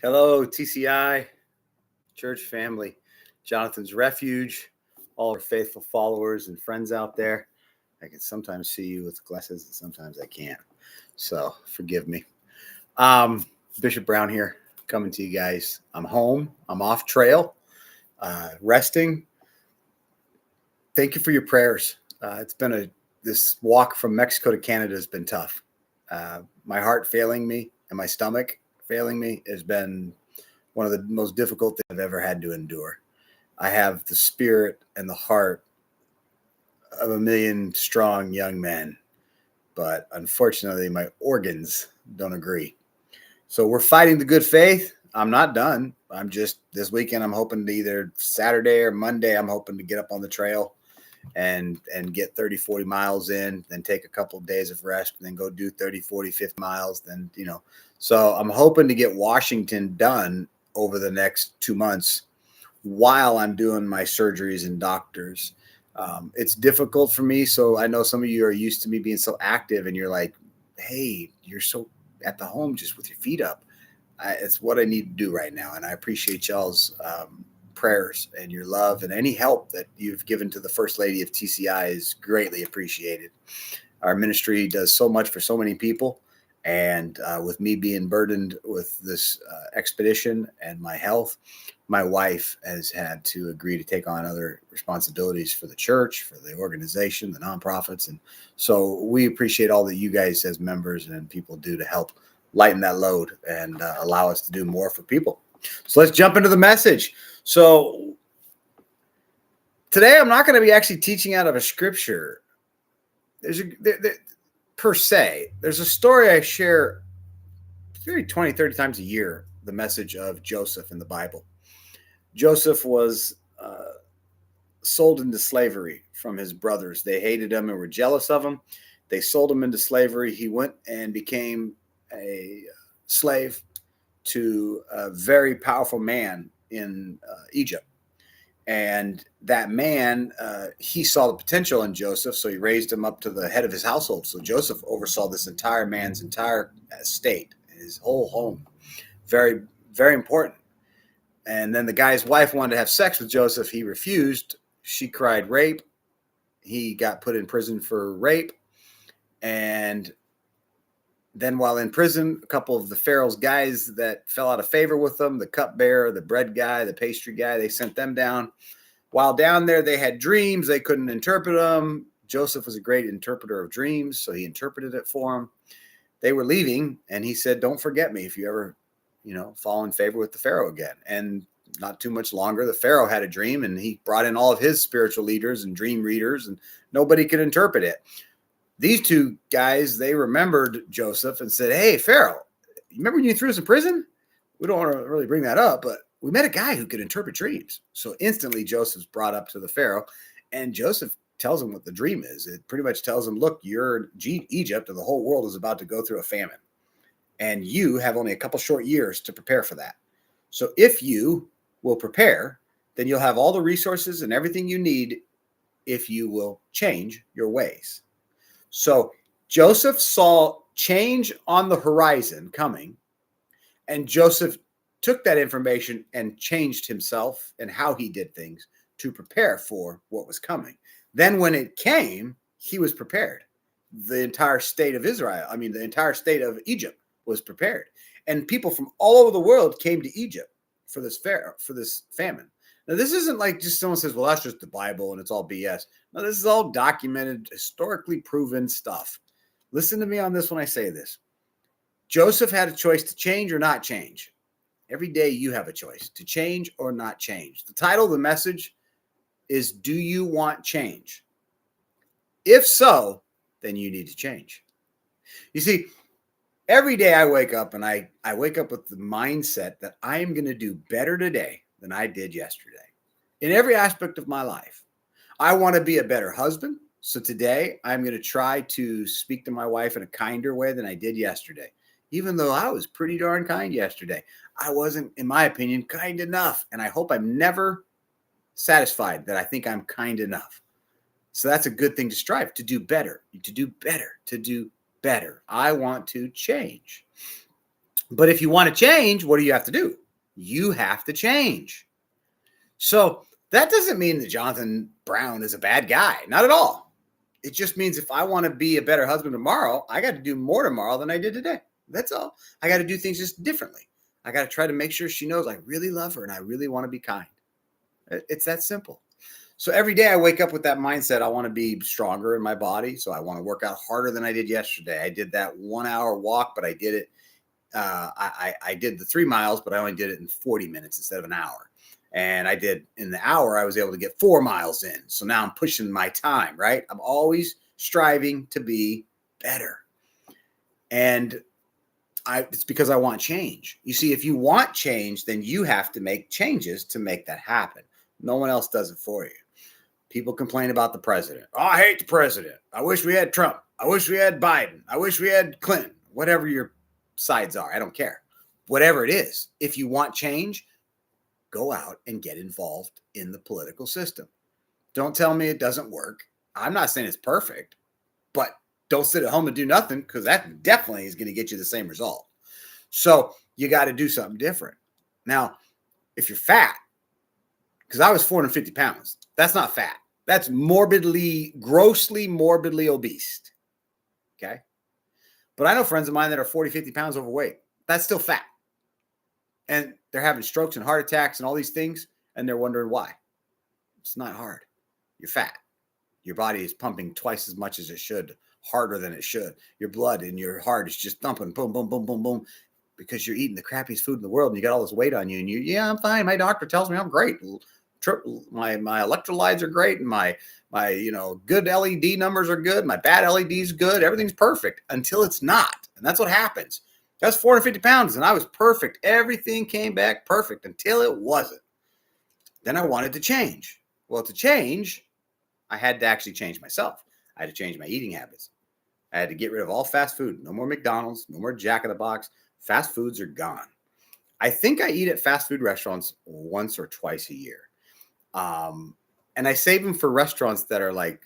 Hello, TCI, church family, Jonathan's Refuge, all our faithful followers and friends out there. I can sometimes see you with glasses and sometimes I can't. So forgive me. Bishop Brown here, coming to you guys. I'm home. I'm off trail, resting. Thank you for your prayers. It's been this walk from Mexico to Canada has been tough. My heart failing me and my stomach failing me has been one of the most difficult things I've ever had to endure. I have the spirit and the heart of a million strong young men, but unfortunately my organs don't agree. So we're fighting the good faith. I'm not done. This weekend, I'm hoping to either Saturday or Monday, I'm hoping to get up on the trail and get 30, 40 miles in, then take a couple of days of rest, and then go do 30, 40, 50 miles. So I'm hoping to get Washington done over the next 2 months while I'm doing my surgeries and doctors. It's difficult for me. So I know some of you are used to me being so active and you're like, hey, you're so at the home just with your feet up. It's what I need to do right now. And I appreciate y'all's prayers and your love, and any help that you've given to the First Lady of TCI is greatly appreciated. Our ministry does so much for so many people. And with me being burdened with this expedition and my health, my wife has had to agree to take on other responsibilities for the church, for the organization, the nonprofits. And so we appreciate all that you guys as members and people do to help lighten that load and allow us to do more for people. So let's jump into the message. So today I'm not going to be actually teaching out of a scripture. Per se, there's a story I share maybe 20, 30 times a year, the message of Joseph in the Bible. Joseph was sold into slavery from his brothers. They hated him and were jealous of him. They sold him into slavery. He went and became a slave to a very powerful man in Egypt. And that man, he saw the potential in Joseph, so he raised him up to the head of his household. So Joseph oversaw this entire man's entire estate, his whole home. Very, very important. And then the guy's wife wanted to have sex with Joseph. He refused. She cried rape. He got put in prison for rape. And then while in prison, a couple of the Pharaoh's guys that fell out of favor with them, the cupbearer, the bread guy, the pastry guy, they sent them down. While down there, they had dreams. They couldn't interpret them. Joseph was a great interpreter of dreams, so he interpreted it for them. They were leaving, and he said, don't forget me if you ever, fall in favor with the Pharaoh again. And not too much longer, the Pharaoh had a dream, and he brought in all of his spiritual leaders and dream readers, and nobody could interpret it. These two guys, they remembered Joseph and said, hey, Pharaoh, you remember when you threw us in prison? We don't want to really bring that up, but we met a guy who could interpret dreams. So instantly Joseph's brought up to the Pharaoh, and Joseph tells him what the dream is. It pretty much tells him, look, you're Egypt, and the whole world is about to go through a famine. And you have only a couple short years to prepare for that. So if you will prepare, then you'll have all the resources and everything you need if you will change your ways. So Joseph saw change on the horizon coming, and Joseph took that information and changed himself and how he did things to prepare for what was coming. Then when it came, he was prepared. The entire state of the entire state of Egypt was prepared. And people from all over the world came to Egypt for this famine. Now, this isn't like just someone says, well, that's just the Bible and it's all BS. No, this is all documented, historically proven stuff. Listen to me on this when I say this. Joseph had a choice to change or not change. Every day you have a choice to change or not change. The title of the message is, do you want change? If so, then you need to change. You see, every day I wake up and I wake up with the mindset that I am going to do better today than I did yesterday in every aspect of my life. I want to be a better husband. So today I'm going to try to speak to my wife in a kinder way than I did yesterday. Even though I was pretty darn kind yesterday, I wasn't, in my opinion, kind enough. And I hope I'm never satisfied that I think I'm kind enough. So that's a good thing to strive to do better, to do better, to do better. I want to change. But if you want to change, what do you have to do? You have to change. So that doesn't mean that Jonathan Brown is a bad guy. Not at all. It just means if I want to be a better husband tomorrow, I got to do more tomorrow than I did today. That's all. I got to do things just differently. I got to try to make sure she knows I really love her and I really want to be kind. It's that simple. So every day I wake up with that mindset. I want to be stronger in my body. So I want to work out harder than I did yesterday. I did that 1 hour walk, but I did it. I did the 3 miles, but I only did it in 40 minutes instead of an hour. And I did in the hour, I was able to get 4 miles in. So now I'm pushing my time, right? I'm always striving to be better. And it's because I want change. You see, if you want change, then you have to make changes to make that happen. No one else does it for you. People complain about the president. Oh, I hate the president. I wish we had Trump. I wish we had Biden. I wish we had Clinton. Whatever your sides are, I don't care. Whatever it is, if you want change, go out and get involved in the political system. Don't tell me it doesn't work. I'm not saying it's perfect, but don't sit at home and do nothing, because that definitely is going to get you the same result. So you got to do something different. Now, if you're fat, because I was 450 pounds, that's not fat. That's grossly morbidly obese. Okay. But I know friends of mine that are 40, 50 pounds overweight. That's still fat. And they're having strokes and heart attacks and all these things, and they're wondering why. It's not hard. You're fat. Your body is pumping twice as much as it should, harder than it should. Your blood in your heart is just thumping, boom, boom, boom, boom, boom, because you're eating the crappiest food in the world and you got all this weight on you. And yeah, I'm fine. My doctor tells me I'm great. My electrolytes are great, and my good LED numbers are good. My bad LED's good. Everything's perfect until it's not. And that's what happens. That's 450 pounds, and I was perfect. Everything came back perfect until it wasn't. Then I wanted to change. Well, to change, I had to actually change myself. I had to change my eating habits. I had to get rid of all fast food. No more McDonald's, no more Jack in the Box. Fast foods are gone. I think I eat at fast food restaurants once or twice a year. And I save them for restaurants that are like,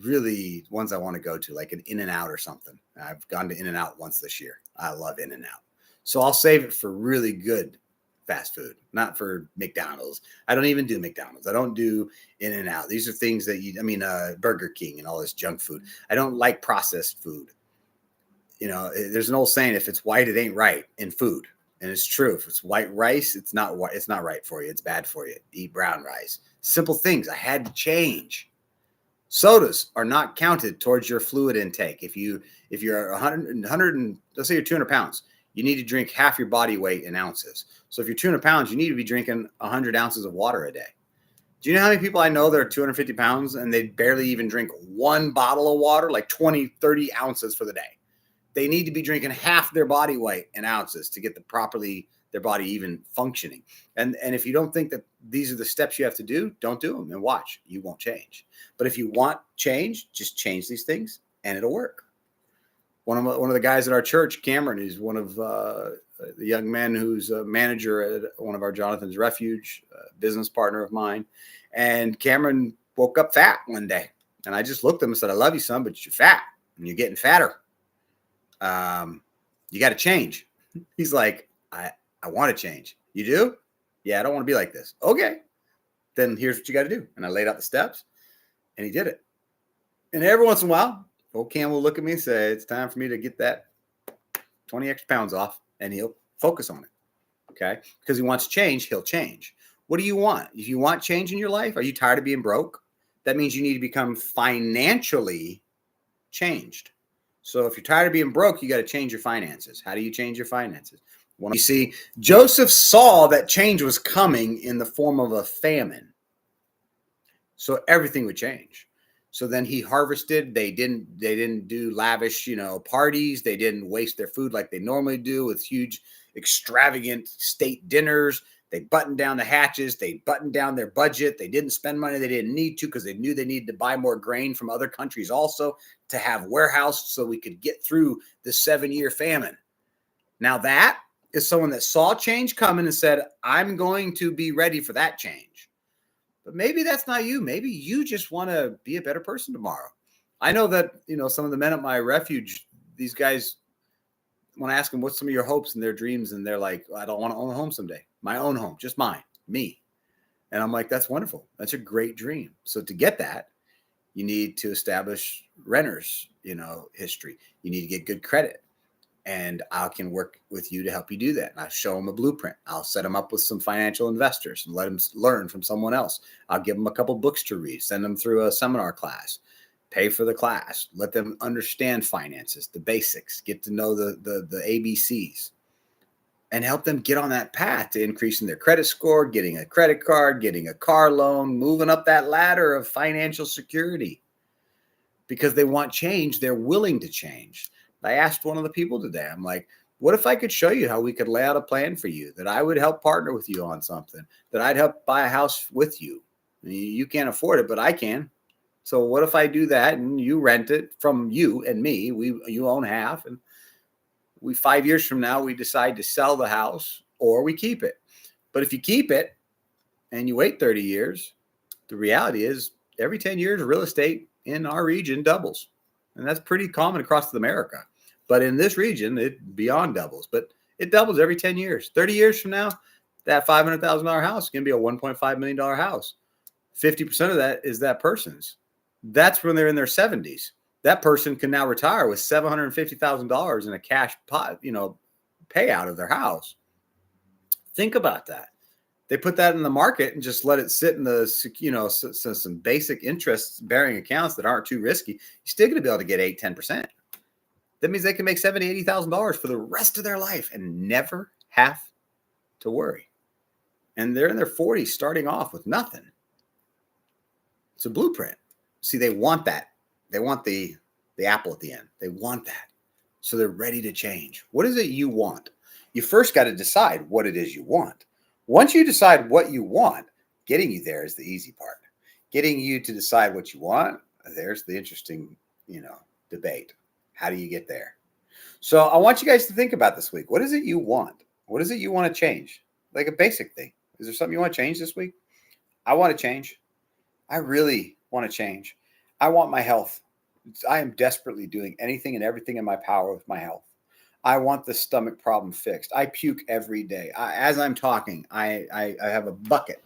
really ones I want to go to, like an In-N-Out or something. I've gone to In-N-Out once this year. I love In-N-Out. So I'll save it for really good fast food, not for McDonald's. I don't even do McDonald's. I don't do In-N-Out. These are things that Burger King and all this junk food. I don't like processed food. There's an old saying, if it's white, it ain't right in food. And it's true. If it's white rice, it's not right for you. It's bad for you. Eat brown rice. Simple things. I had to change. Sodas are not counted towards your fluid intake. If you're 100, let's say you're 200 pounds, you need to drink half your body weight in ounces. So if you're 200 pounds, you need to be drinking 100 ounces of water a day. Do you know how many people I know that are 250 pounds and they barely even drink one bottle of water, like 20, 30 ounces for the day? They need to be drinking half their body weight in ounces to get their body even functioning. And if you don't think that these are the steps you have to do, don't do them and watch. You won't change. But if you want change, just change these things and it'll work. One of the guys at our church, Cameron, is one of the young men who's a manager at one of our Jonathan's Refuge, business partner of mine. And Cameron woke up fat one day. And I just looked at him and said, I love you, son, but you're fat and you're getting fatter. You got to change. He's like, I want to change. You do? Yeah, I don't want to be like this. Okay. Then here's what you got to do. And I laid out the steps and he did it. And every once in a while, old Cam will look at me and say, it's time for me to get that 20 extra pounds off, and he'll focus on it. Okay. Because he wants change, he'll change. What do you want? If you want change in your life, are you tired of being broke? That means you need to become financially changed. So if you're tired of being broke, you got to change your finances. How do you change your finances? You see, Joseph saw that change was coming in the form of a famine. So everything would change. So then he harvested. They didn't do lavish, parties. They didn't waste their food like they normally do with huge, extravagant state dinners. They buttoned down the hatches. They buttoned down their budget. They didn't spend money they didn't need to, because they knew they needed to buy more grain from other countries also to have warehouse so we could get through the 7-year famine. Now that is someone that saw change coming and said, I'm going to be ready for that change. But maybe that's not you. Maybe you just want to be a better person tomorrow. I know that, some of the men at my refuge, these guys, when I ask them what's some of your hopes and their dreams, and they're like, I don't want to own a home someday. My own home, just mine, me. And I'm like, that's wonderful. That's a great dream. So to get that, you need to establish renters, history. You need to get good credit. And I can work with you to help you do that. And I'll show them a blueprint. I'll set them up with some financial investors and let them learn from someone else. I'll give them a couple books to read, send them through a seminar class, pay for the class, let them understand finances, the basics, get to know the ABCs, and help them get on that path to increasing their credit score, getting a credit card, getting a car loan, moving up that ladder of financial security. Because they want change, they're willing to change. I asked one of the people today, I'm like, what if I could show you how we could lay out a plan for you, that I would help partner with you on something, that I'd help buy a house with you. You can't afford it, but I can. So what if I do that and you rent it from you and me? You own half, and 5 years from now, we decide to sell the house or we keep it. But if you keep it and you wait 30 years, the reality is every 10 years, real estate in our region doubles. And that's pretty common across America. But in this region, it beyond doubles. But it doubles every 10 years. 30 years from now, that $500,000 house is going to be a $1.5 million house. 50% of that is that person's. That's when they're in their 70s. That person can now retire with $750,000 in a cash pot, payout of their house. Think about that. They put that in the market and just let it sit in the, some basic interest bearing accounts that aren't too risky. You're still going to be able to get 8-10%. That means they can make $70,000, $80,000 for the rest of their life and never have to worry. And they're in their 40s starting off with nothing. It's a blueprint. See, they want that. They want the apple at the end. They want that. So they're ready to change. What is it you want? You first got to decide what it is you want. Once you decide what you want, getting you there is the easy part. Getting you to decide what you want, there's the interesting, debate. How do you get there? So I want you guys to think about this week. What is it you want? What is it you want to change? Like a basic thing. Is there something you want to change this week? I want to change. I really want to change. I want my health. I am desperately doing anything and everything in my power with my health. I want the stomach problem fixed. I puke every day. As I'm talking, I have a bucket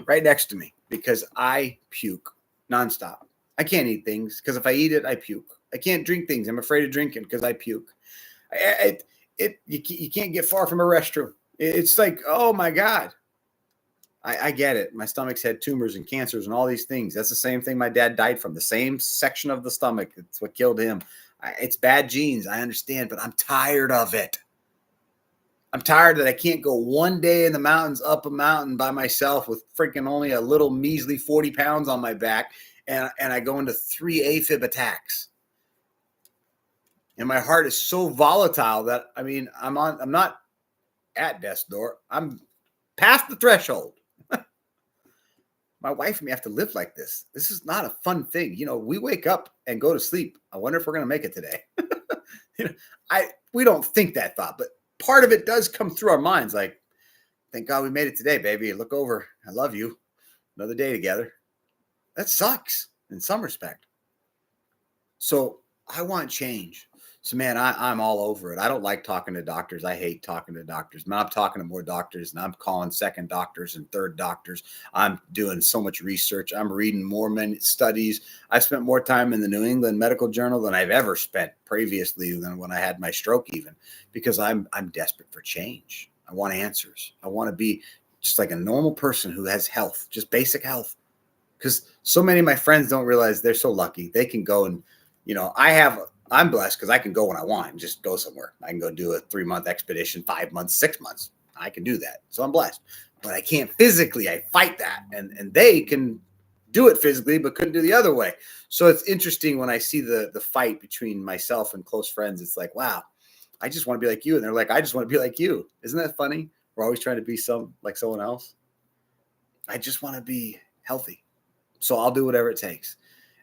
right next to me because I puke nonstop. I can't eat things because if I eat it, I puke. I can't drink things. I'm afraid of drinking because I puke. You can't get far from a restroom. It's like, oh my God. I get it. My stomach's had tumors and cancers and all these things. That's the same thing my dad died from, the same section of the stomach. It's what killed him. It's bad genes. I understand, but I'm tired of it. I'm tired that I can't go one day in the mountains, up a mountain by myself with freaking only a little measly 40 pounds on my back. And I go into 3 AFib attacks. And my heart is so volatile that, I'm not at death's door. I'm past the threshold. My wife and me have to live like this. This is not a fun thing. We wake up and go to sleep. I wonder if we're going to make it today. We don't think that thought, but part of it does come through our minds. Like, thank God we made it today, baby. Look over. I love you. Another day together. That sucks in some respect. So I want change. So, man, I'm all over it. I don't like talking to doctors. I hate talking to doctors. Man, I'm talking to more doctors, and I'm calling second doctors and third doctors. I'm doing so much research. I'm reading more studies. I've spent more time in the New England Medical Journal than I've ever spent previously than when I had my stroke even, because I'm desperate for change. I want answers. I want to be just like a normal person who has health, just basic health. Because so many of my friends don't realize they're so lucky. They can go and, I'm blessed because I can go when I want and just go somewhere. I can go do a 3-month expedition, 5 months, 6 months. I can do that. So I'm blessed. But I can't physically. I fight that. And they can do it physically, but couldn't do the other way. So it's interesting when I see the fight between myself and close friends. It's like, wow, I just want to be like you. And they're like, I just want to be like you. Isn't that funny? We're always trying to be like someone else. I just want to be healthy. So I'll do whatever it takes.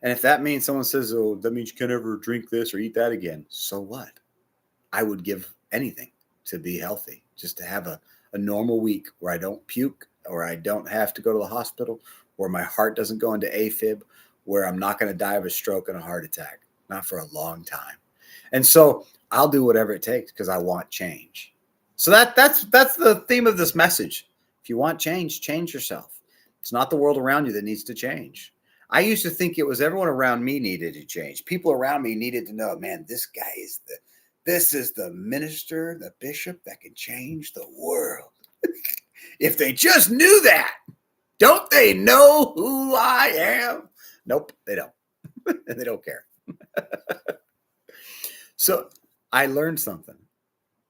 And if that means someone says, oh, that means you can't ever drink this or eat that again. So what? I would give anything to be healthy, just to have a normal week where I don't puke, or I don't have to go to the hospital, where my heart doesn't go into AFib, where I'm not going to die of a stroke and a heart attack. Not for a long time. And so I'll do whatever it takes because I want change. So that's the theme of this message. If you want change, change yourself. It's not the world around you that needs to change. I used to think it was everyone around me needed to change. People around me needed to know, man, this is the minister, the bishop that can change the world. If they just knew that, don't they know who I am? Nope, they don't. And they don't care. So I learned something.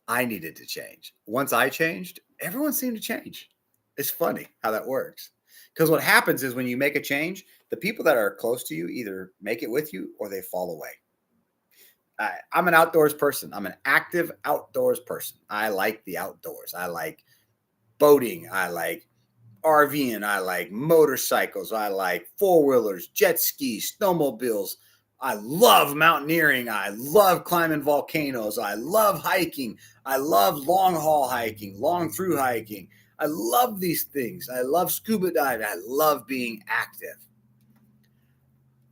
I needed to change. Once I changed, everyone seemed to change. It's funny how that works. Because what happens is when you make a change, the people that are close to you either make it with you or they fall away. I'm an outdoors person. I'm an active outdoors person. I like the outdoors. I like boating. I like RVing. I like motorcycles. I like four-wheelers, jet skis, snowmobiles. I love mountaineering. I love climbing volcanoes. I love hiking. I love long haul hiking, long through hiking. I love these things. I love scuba diving. I love being active.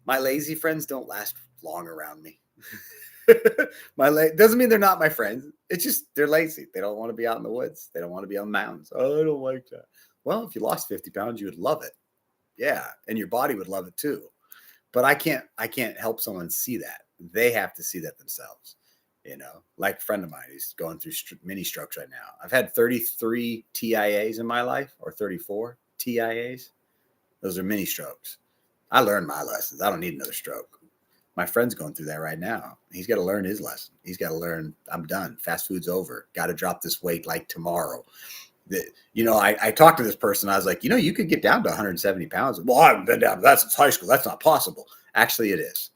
My lazy friends don't last long around me. Doesn't mean they're not my friends. It's just they're lazy. They don't want to be out in the woods. They don't want to be on the mountains. Oh, I don't like that. Well, if you lost 50 pounds, you would love it. Yeah, and your body would love it too. But I can't help someone see that. They have to see that themselves. You know, like a friend of mine who's going through mini strokes right now. I've had 33 TIAs in my life, or 34 TIAs. Those are mini strokes. I learned my lessons. I don't need another stroke. My friend's going through that right now. He's got to learn his lesson. He's got to learn, I'm done. Fast food's over. Got to drop this weight like tomorrow. I talked to this person. I was like, you could get down to 170 pounds. Well, I haven't been down to that since high school. That's not possible. Actually, it is.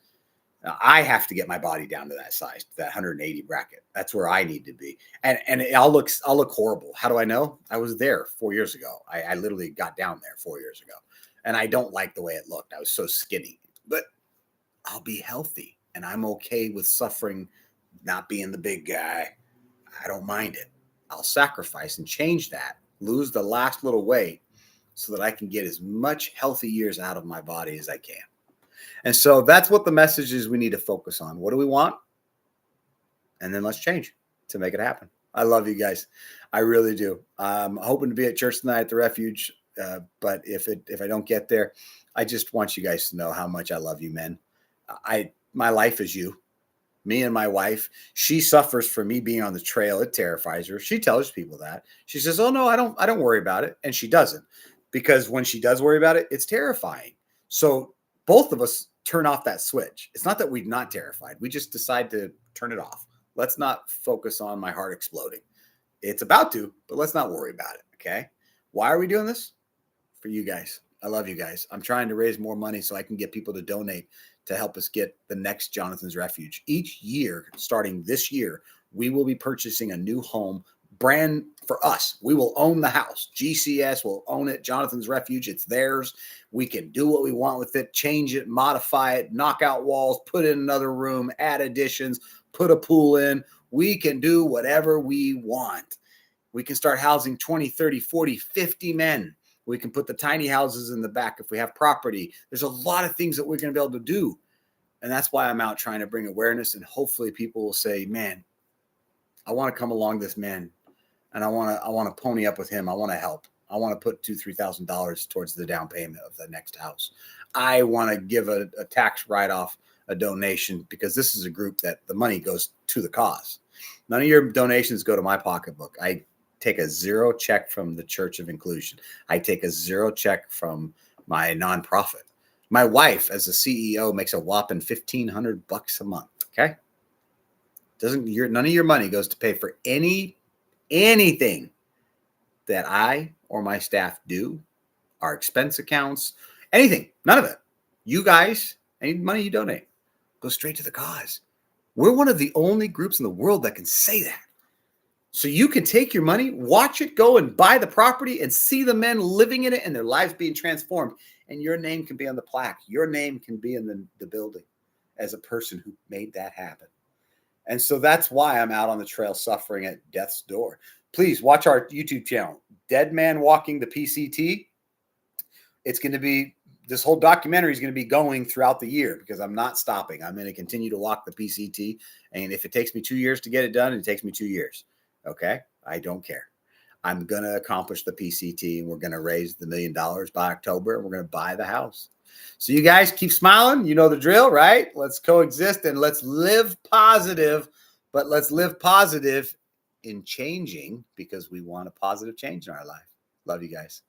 Now, I have to get my body down to that size, that 180 bracket. That's where I need to be. And I'll look horrible. How do I know? I was there 4 years ago. I literally got down there 4 years ago. And I don't like the way it looked. I was so skinny. But I'll be healthy. And I'm okay with suffering, not being the big guy. I don't mind it. I'll sacrifice and change that, lose the last little weight so that I can get as much healthy years out of my body as I can. And so that's what the message is we need to focus on. What do we want? And then let's change to make it happen. I love you guys. I really do. I'm hoping to be at church tonight at the Refuge. But if I don't get there, I just want you guys to know how much I love you, men. My life is you. Me and my wife, she suffers from me being on the trail. It terrifies her. She tells people that. She says, "Oh no, I don't worry about it." And she doesn't, because when she does worry about it, it's terrifying. So both of us turn off that switch. It's not that we're not terrified. We just decide to turn it off. Let's not focus on my heart exploding. It's about to, but let's not worry about it. Okay. Why are we doing this? For you guys. I love you guys. I'm trying to raise more money so I can get people to donate to help us get the next Jonathan's Refuge. Each year, starting this year, we will be purchasing a new home, brand for us. We will own the house. GCS will own it. Jonathan's Refuge, it's theirs. We can do what we want with it, change it, modify it, knock out walls, put in another room, add additions, put a pool in. We can do whatever we want. We can start housing 20, 30, 40, 50 men. We can put the tiny houses in the back if we have property. There's a lot of things that we're going to be able to do. And that's why I'm out trying to bring awareness, and hopefully people will say, man, I want to come along this man, and I want to pony up with him. I want to help. I want to put $2,000, $3,000 towards the down payment of the next house. I want to give a tax write-off, a donation, because this is a group that the money goes to the cause. None of your donations go to my pocketbook. I take a zero check from the Church of Inclusion. I take a zero check from my nonprofit. My wife, as a CEO, makes a whopping $1,500 a month. Okay, none of your money goes to pay for anything that I or my staff do, our expense accounts, anything. None of it. You guys, any money you donate goes straight to the cause. We're one of the only groups in the world that can say that. So you can take your money, watch it go, and buy the property and see the men living in it and their lives being transformed. And your name can be on the plaque. Your name can be in the building as a person who made that happen. And so that's why I'm out on the trail suffering at death's door. Please watch our YouTube channel, Dead Man Walking the PCT. It's going to be this whole documentary is going to be going throughout the year because I'm not stopping. I'm going to continue to walk the PCT. And if it takes me 2 years to get it done, it takes me 2 years. Okay. I don't care. I'm going to accomplish the PCT and we're going to raise the $1 million by October and we're going to buy the house. So you guys keep smiling. You know the drill, right? Let's coexist and let's live positive, but let's live positive in changing because we want a positive change in our life. Love you guys.